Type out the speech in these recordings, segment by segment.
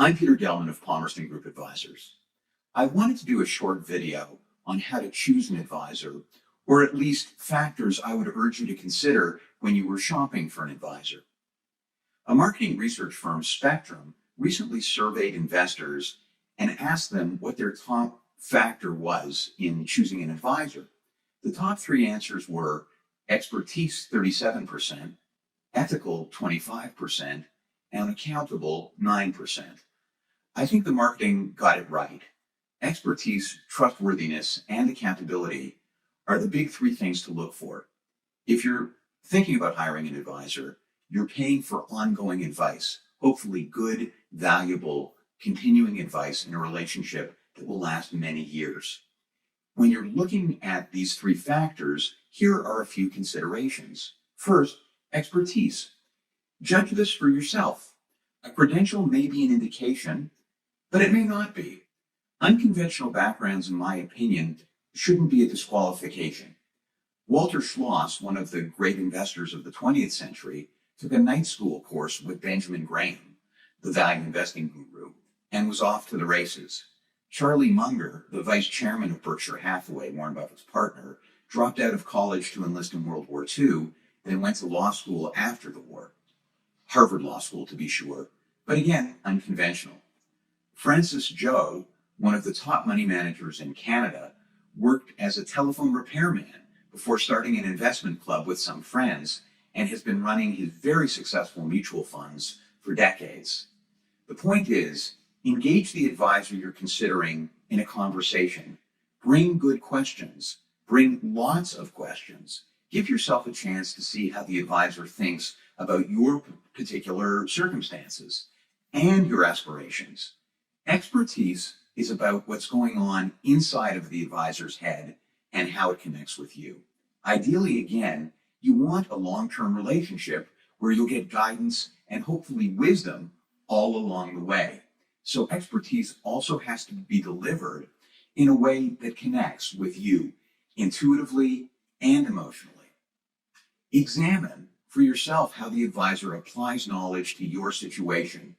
I'm Peter Gelman of Palmerston Group Advisors. I wanted to do a short video on how to choose an advisor, or at least factors I would urge you to consider when you were shopping for an advisor. A marketing research firm, Spectrum, recently surveyed investors and asked them what their top factor was in choosing an advisor. The top three answers were expertise, 37%, ethical, 25%, and accountable, 9%. I think the marketing got it right. Expertise, trustworthiness, and accountability are the big three things to look for. If you're thinking about hiring an advisor, you're paying for ongoing advice, hopefully good, valuable, continuing advice in a relationship that will last many years. When you're looking at these three factors, here are a few considerations. First, expertise. Judge this for yourself. A credential may be an indication, but it may not be. Unconventional backgrounds, in my opinion, shouldn't be a disqualification. Walter Schloss, one of the great investors of the 20th century, took a night school course with Benjamin Graham, the value investing guru, and was off to the races. Charlie Munger, the vice chairman of Berkshire Hathaway, Warren Buffett's partner, dropped out of college to enlist in World War II, then went to law school after the war. Harvard Law School, to be sure, but again, unconventional. Francis Joe, one of the top money managers in Canada, worked as a telephone repairman before starting an investment club with some friends and has been running his very successful mutual funds for decades. The point is, engage the advisor you're considering in a conversation. Bring good questions. Bring lots of questions. Give yourself a chance to see how the advisor thinks about your particular circumstances and your aspirations. Expertise is about what's going on inside of the advisor's head and how it connects with you. Ideally, again, you want a long-term relationship where you'll get guidance and hopefully wisdom all along the way. So expertise also has to be delivered in a way that connects with you intuitively and emotionally. Examine for yourself how the advisor applies knowledge to your situation,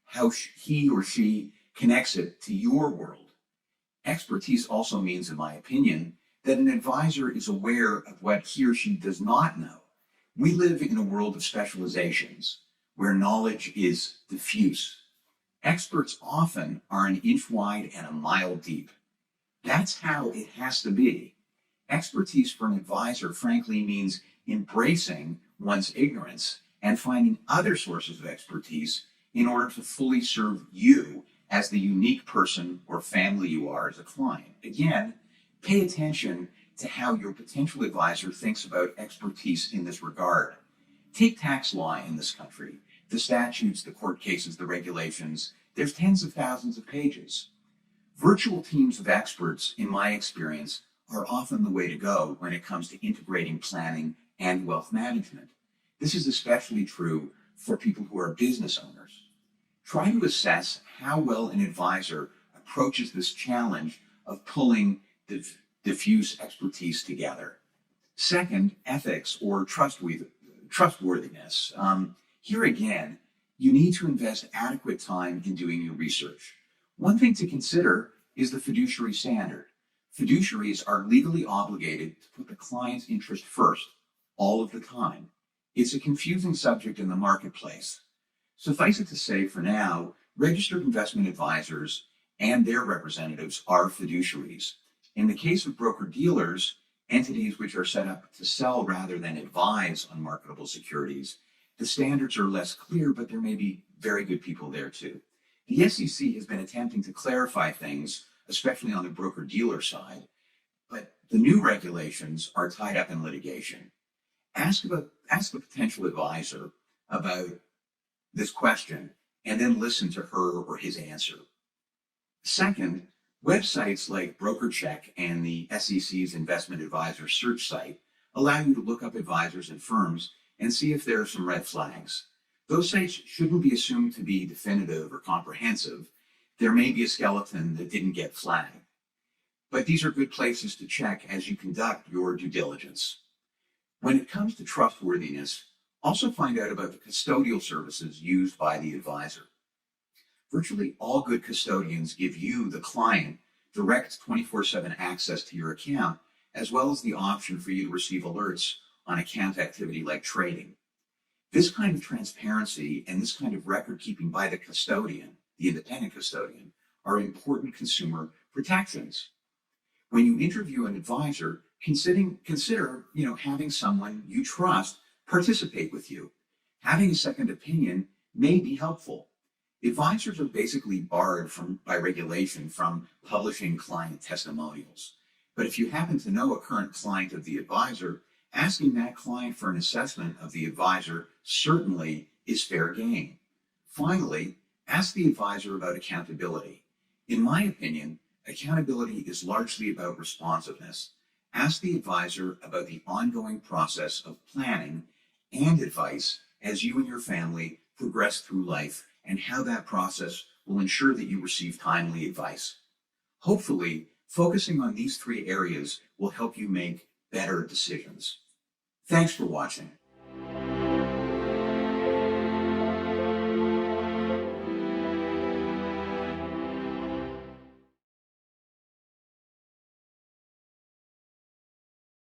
how he or she connects it to your world. Expertise also means, in my opinion, that an advisor is aware of what he or she does not know. We live in a world of specializations where knowledge is diffuse. Experts often are an inch wide and a mile deep. That's how it has to be. Expertise for an advisor, frankly, means embracing one's ignorance and finding other sources of expertise in order to fully serve you as the unique person or family you are as a client. Again, pay attention to how your potential advisor thinks about expertise in this regard. Take tax law in this country. The statutes, the court cases, the regulations, there's tens of thousands of pages. Virtual teams of experts, in my experience, are often the way to go when it comes to integrating planning and wealth management. This is especially true for people who are business owners. Try to assess how well an advisor approaches this challenge of pulling the diffuse expertise together. Second, ethics or trustworthiness. Here again, you need to invest adequate time in doing your research. One thing to consider is the fiduciary standard. Fiduciaries are legally obligated to put the client's interest first all of the time. It's a confusing subject in the marketplace. Suffice it to say, for now, registered investment advisors and their representatives are fiduciaries. In the case of broker-dealers, entities which are set up to sell rather than advise on marketable securities, the standards are less clear, but there may be very good people there too. The SEC has been attempting to clarify things, especially on the broker-dealer side, but the new regulations are tied up in litigation. Ask the potential advisor about this question and then listen to her or his answer. Second, websites like BrokerCheck and the SEC's Investment Advisor Search site allow you to look up advisors and firms and see if there are some red flags. Those sites shouldn't be assumed to be definitive or comprehensive. There may be a skeleton that didn't get flagged. But these are good places to check as you conduct your due diligence. When it comes to trustworthiness, also find out about the custodial services used by the advisor. Virtually all good custodians give you, the client, direct 24/7 access to your account, as well as the option for you to receive alerts on account activity like trading. This kind of transparency and this kind of record keeping by the custodian, the independent custodian, are important consumer protections. When you interview an advisor, consider having someone you trust participate with you. Having a second opinion may be helpful. Advisors are basically barred by regulation from publishing client testimonials. But if you happen to know a current client of the advisor, asking that client for an assessment of the advisor certainly is fair game. Finally, ask the advisor about accountability. In my opinion, accountability is largely about responsiveness. Ask the advisor about the ongoing process of planning and advice as you and your family progress through life, and how that process will ensure that you receive timely advice. Hopefully, focusing on these three areas will help you make better decisions. Thanks for watching.